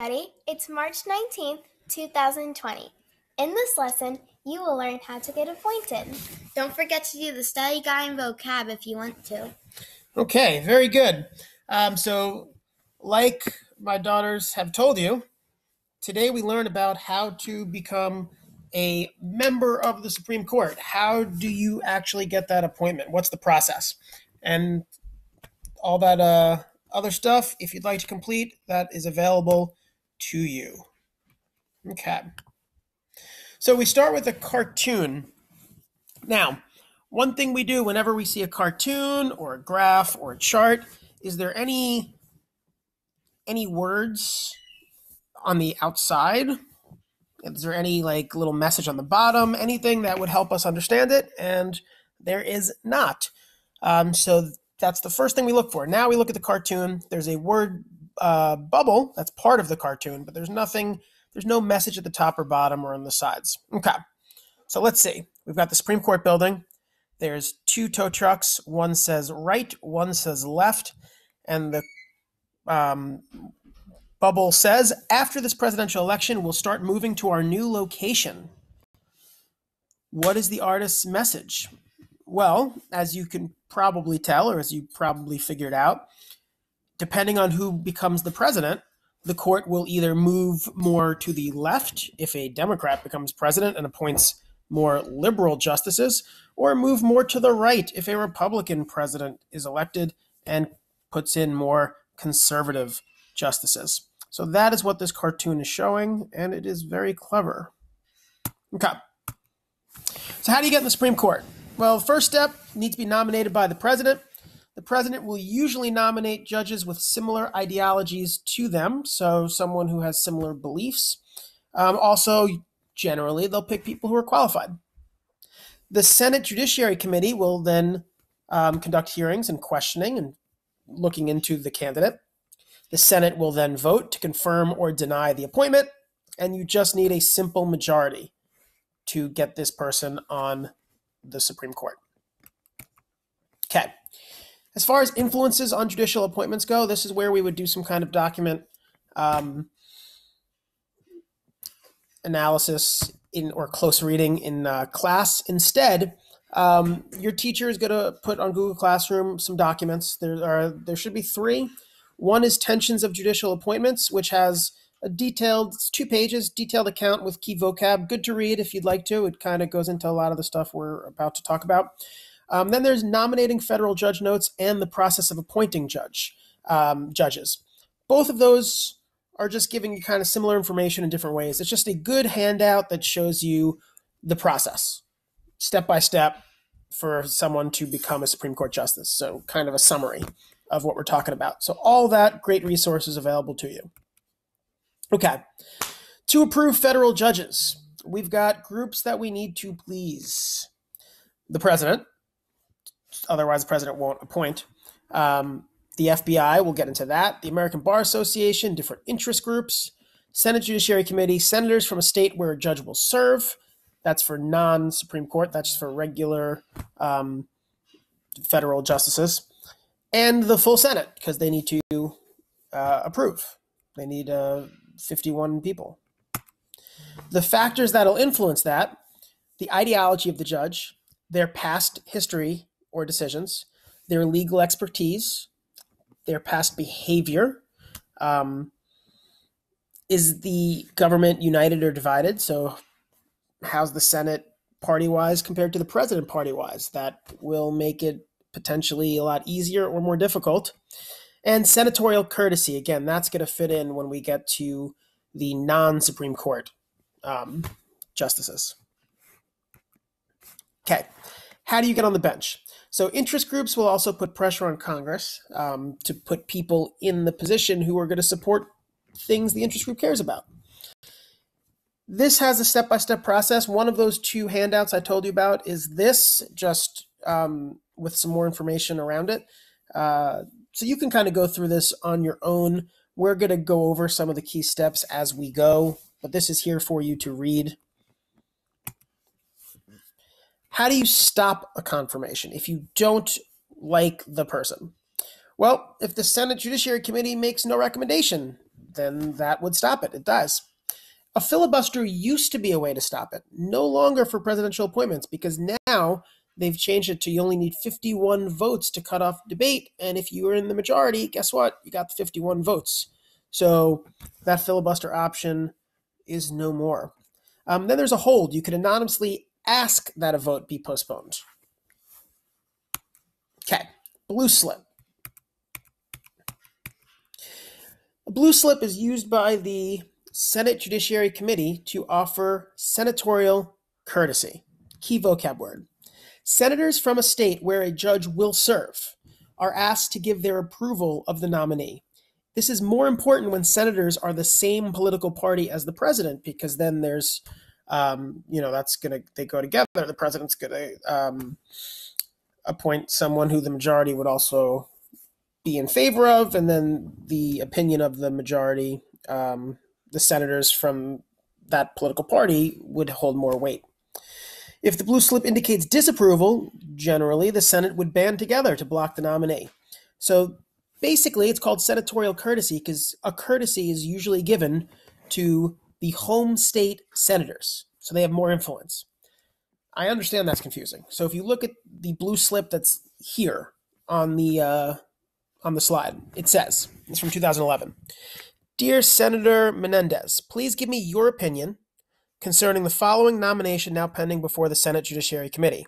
Everybody, it's March 19th, 2020. In this lesson, you will learn how to get appointed. Don't forget to do the study guide and vocab if you want to. Okay, very good. So, like my daughters have told you, today we learn about how to become a member of the Supreme Court. How do you actually get that appointment? What's the process? And all that other stuff, if you'd like to complete, that is available to you. Okay. So we start with a cartoon. Now, one thing we do whenever we see a cartoon or a graph or a chart, is there any words on the outside? Is there any little message on the bottom? Anything that would help us understand it? And there is not. So that's the first thing we look for. Now we look at the cartoon. There's a word bubble that's part of the cartoon, but there's no message at the top or bottom or on the sides. Okay. So let's see. We've got the Supreme Court building. There's two tow trucks. One says right, one says left. And the bubble says, after this presidential election, we'll start moving to our new location. What is the artist's message? Well, as you can probably tell, or as you probably figured out, depending on who becomes the president, the court will either move more to the left if a Democrat becomes president and appoints more liberal justices, or move more to the right if a Republican president is elected and puts in more conservative justices. So that is what this cartoon is showing, and it is very clever. Okay. So how do you get in the Supreme Court? Well, the first step needs to be nominated by the president. The president will usually nominate judges with similar ideologies to them, so someone who has similar beliefs. Also, generally, they'll pick people who are qualified. The Senate Judiciary Committee will then conduct hearings and questioning and looking into the candidate. The Senate will then vote to confirm or deny the appointment, and you just need a simple majority to get this person on the Supreme Court. Okay. As far as influences on judicial appointments go, this is where we would do some kind of document analysis or close reading in class. Instead, your teacher is going to put on Google Classroom some documents. There should be three. One is Tensions of Judicial Appointments, which has it's 2 pages, detailed account with key vocab. Good to read if you'd like to. It kind of goes into a lot of the stuff we're about to talk about. Then there's Nominating Federal Judge Notes and the Process of Appointing Judges. Both of those are just giving you kind of similar information in different ways. It's just a good handout that shows you the process, step by step, for someone to become a Supreme Court justice. So kind of a summary of what we're talking about. So all that great resources available to you. Okay. To approve federal judges, we've got groups that we need to please. The president, otherwise the president won't appoint. The FBI, we'll get into that. The American Bar Association, different interest groups. Senate Judiciary Committee, senators from a state where a judge will serve. That's for non-Supreme Court. That's for regular federal justices. And the full Senate, because they need to approve. They need 51 people. The factors that'll influence that: the ideology of the judge, their past history or decisions, their legal expertise, their past behavior. Is the government united or divided? So how's the Senate party-wise compared to the president party-wise? That will make it potentially a lot easier or more difficult. And senatorial courtesy, again, that's going to fit in when we get to the non-Supreme Court justices. Okay, how do you get on the bench? So interest groups will also put pressure on Congress to put people in the position who are going to support things the interest group cares about. This has a step-by-step process. One of those 2 handouts I told you about is this, just with some more information around it. So you can kind of go through this on your own. We're going to go over some of the key steps as we go, but this is here for you to read. How do you stop a confirmation if you don't like the person? Well, if the Senate Judiciary Committee makes no recommendation, then that would stop it. It does. A filibuster used to be a way to stop it, no longer for presidential appointments, because now they've changed it to you only need 51 votes to cut off debate. And if you were in the majority, guess what? You got the 51 votes. So that filibuster option is no more. Then there's a hold. You could anonymously ask that a vote be postponed. Okay, blue slip. A blue slip is used by the Senate Judiciary Committee to offer senatorial courtesy. Key vocab word. Senators from a state where a judge will serve are asked to give their approval of the nominee. This is more important when senators are the same political party as the president, because then there's, they go together. The president's going to appoint someone who the majority would also be in favor of, and then the opinion of the majority, the senators from that political party, would hold more weight. If the blue slip indicates disapproval, generally the Senate would band together to block the nominee. So basically, it's called senatorial courtesy because a courtesy is usually given to the home state senators, so they have more influence. I understand that's confusing. So if you look at the blue slip that's here on the slide, it says, it's from 2011. Dear Senator Menendez, please give me your opinion concerning the following nomination now pending before the Senate Judiciary Committee.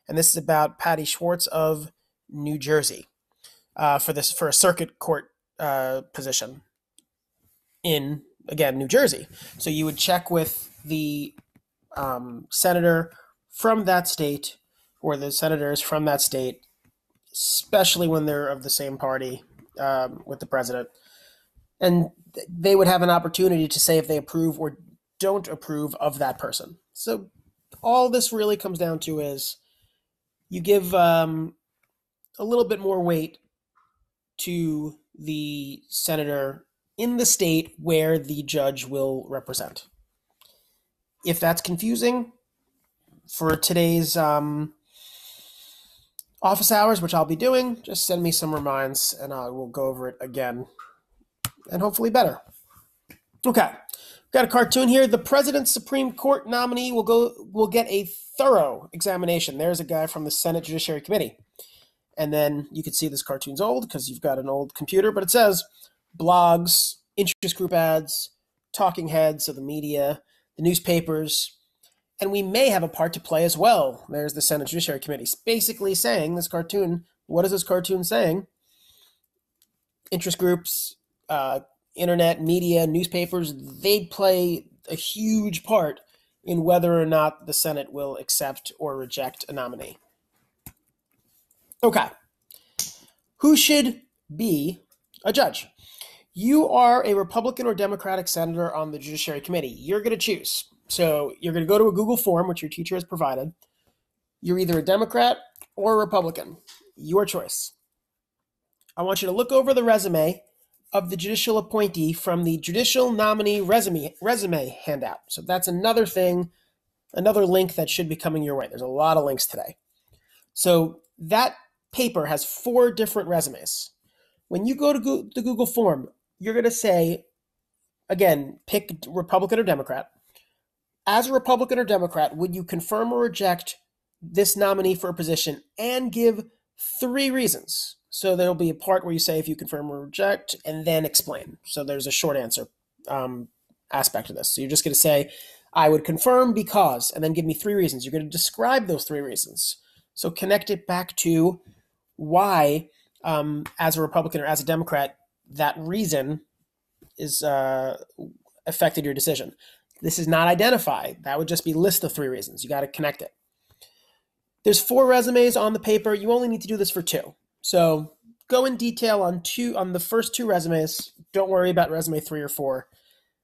And this is about Patty Schwartz of New Jersey for a circuit court position in, again, New Jersey. So you would check with the senator from that state or the senators from that state, especially when they're of the same party with the president. And they would have an opportunity to say if they approve or don't approve of that person. So all this really comes down to is you give a little bit more weight to the senator in the state where the judge will represent. If that's confusing for today's office hours, which I'll be doing, just send me some reminds and I will go over it again and hopefully better. Okay, got a cartoon here. The president's Supreme Court nominee will get a thorough examination. There's a guy from the Senate Judiciary Committee. And then you can see this cartoon's old because you've got an old computer, but it says blogs, interest group ads, talking heads of the media, the newspapers, and we may have a part to play as well. There's the Senate Judiciary Committee. It's basically saying, this cartoon, what is this cartoon saying? Interest groups, internet, media, newspapers, they play a huge part in whether or not the Senate will accept or reject a nominee. Okay. Who should be a judge? You are a Republican or Democratic senator on the Judiciary Committee. You're going to choose. So you're going to go to a Google form, which your teacher has provided. You're either a Democrat or a Republican. Your choice. I want you to look over the resume of the judicial appointee from the judicial nominee resume handout. So that's another thing, another link that should be coming your way. There's a lot of links today. So that paper has 4 different resumes. When you go to the Google form, you're going to say, again, pick Republican or Democrat. As a Republican or Democrat, would you confirm or reject this nominee for a position and give 3 reasons? So there'll be a part where you say if you confirm or reject and then explain. So there's a short answer aspect of this. So you're just going to say, I would confirm because, and then give me 3 reasons. You're going to describe those 3 reasons. So connect it back to why, as a Republican or as a Democrat, that reason is affected your decision. This is not identified. That would just be list of 3 reasons. You got to connect it. There's 4 resumes on the paper. You only need to do this for 2. So go in detail on the first 2 resumes. Don't worry about resume 3 or 4.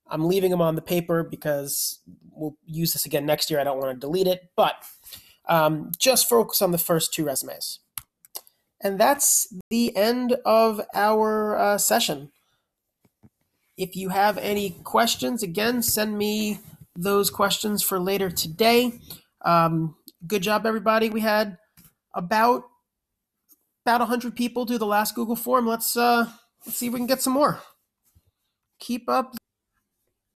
I'm leaving them on the paper because we'll use this again next year. I don't want to delete it, but just focus on the first 2 resumes. And that's the end of our session. If you have any questions, again, send me those questions for later today. Good job, everybody. We had about 100 people do the last Google form. Let's see if we can get some more. Keep up